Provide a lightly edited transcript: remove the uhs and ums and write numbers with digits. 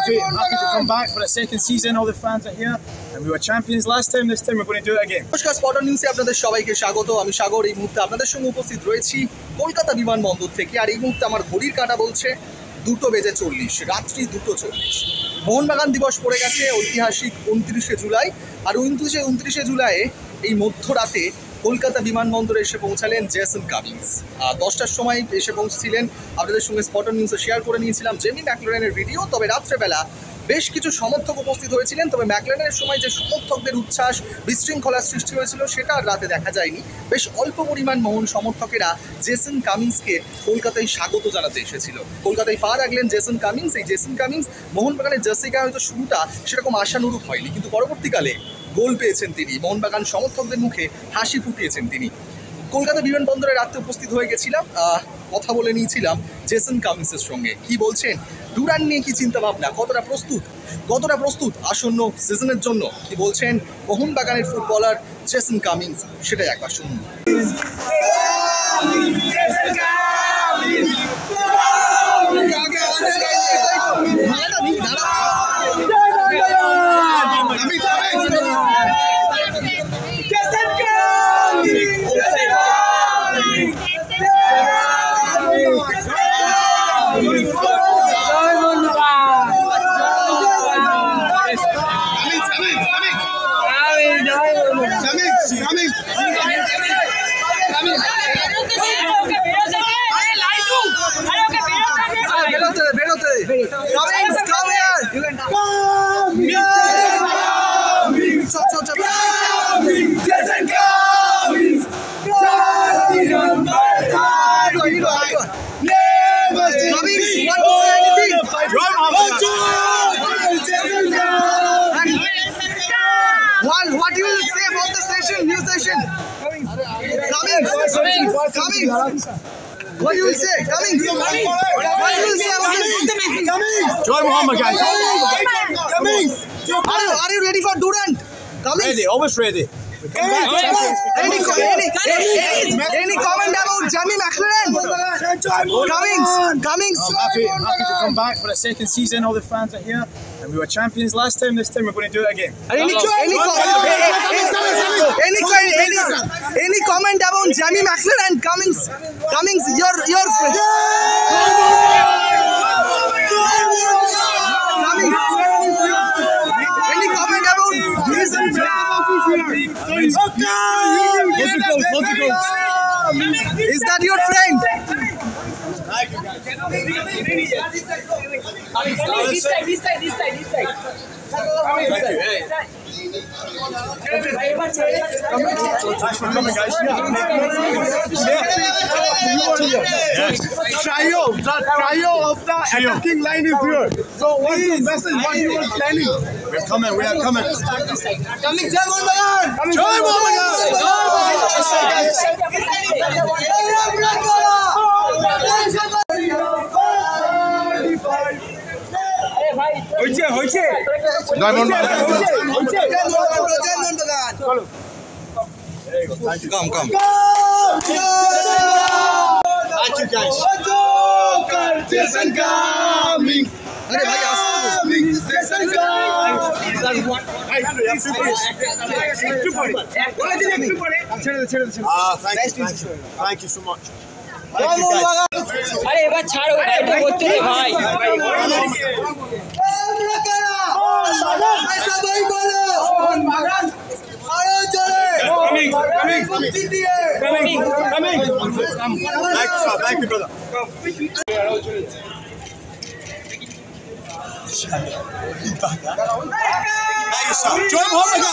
happy to come back for a second season. All the fans are here, and we were champions last time. This time we're going to do it again. নমস্কার, স্পটন নিউজে আপনাদের সবাইকে স্বাগত। আমি সাগর। এই মুহূর্তে আপনাদের সঙ্গে উপস্থিত রয়েছি কলকাতা বিমানবন্দর থেকে। আর এই মুহূর্তে আমার ঘড়ির কাঁটা বলছে 2:40, রাত্রি 2:40। মোহনবাগান দিবস পড়ে গেছে ঐতিহাসিক 29শে জুলাই। আর 29শে জুলাইয়ে এই মধ্যরাতে কলকাতা বিমানবন্দরে এসে পৌঁছালেন জেসন কামিন্স। 10টার সময় এসে পৌঁছছিলেন। আপনাদের সঙ্গে স্পটন নিউজে শেয়ার করে নিয়েছিলাম জেমি ম্যাকলারেনের ভিডিও। তবে রাত্রেবেলা বেশ কিছু সমর্থক উপস্থিত হয়েছিলেন। তবে ম্যাকলারেনের সময় যে সমর্থকদের উচ্ছ্বাস, বিশৃঙ্খলার সৃষ্টি হয়েছিল সেটা আর রাতে দেখা যায়নি। বেশ অল্প পরিমাণ মোহন সমর্থকেরা জেসন কামিন্সকে কলকাতায় স্বাগত জানাতে এসেছিল। কলকাতায় পা রাখলেন জেসন কামিন্স। এই জেসন কামিন্স মোহনবাগানের জার্সি গায়ে হয়তো শুরুটা সেরকম আশানুরূপ হয়নি, কিন্তু পরবর্তীকালে গোল পেয়েছেন তিনি। মোহনবাগান সমর্থকদের মুখে হাসি ফুটিয়েছেন তিনি। কলকাতা বিমানবন্দরে রাতে উপস্থিত হয়ে গেছিলাম, কথা বলে নিয়েছিলাম জেসন কামিন্সের সঙ্গে। কি বলছেন, ডুরান নিয়ে কি চিন্তা ভাবনা, কতটা প্রস্তুত আসন্ন সিজনের জন্য, কি বলছেন মোহনবাগানের ফুটবলার জেসন কামিন্স, সেটাই একবার শুনুন। What you will say about the session, new session? Coming. What you will say? Coming. What you will say about this? Joy Mohammed, guys. Coming. Are you ready for Durant? Coming. Ready, almost ready. Any comment about Jamie McLaren? Coming. I'm happy to come back for a second season. All the fans are here, and we were champions last time. This time we're going to do it again. Any comment about Jamie McLaren? Cummings, your any comment about is that your friend? This side. Thanks for coming, guys. Trio of the attacking line is here. So what's the message? What you are planning? We are coming. Coming, Jai Mohammed! Joy Mohammed! হয়েছে Come. Thank you, guys. Jason coming. अरे भाई Jason Thank you so much. আরে এবার ছাড়ো, এটা করতে দে ভাই। Thank you, brother. Thank you, sir. Joy Mohammed!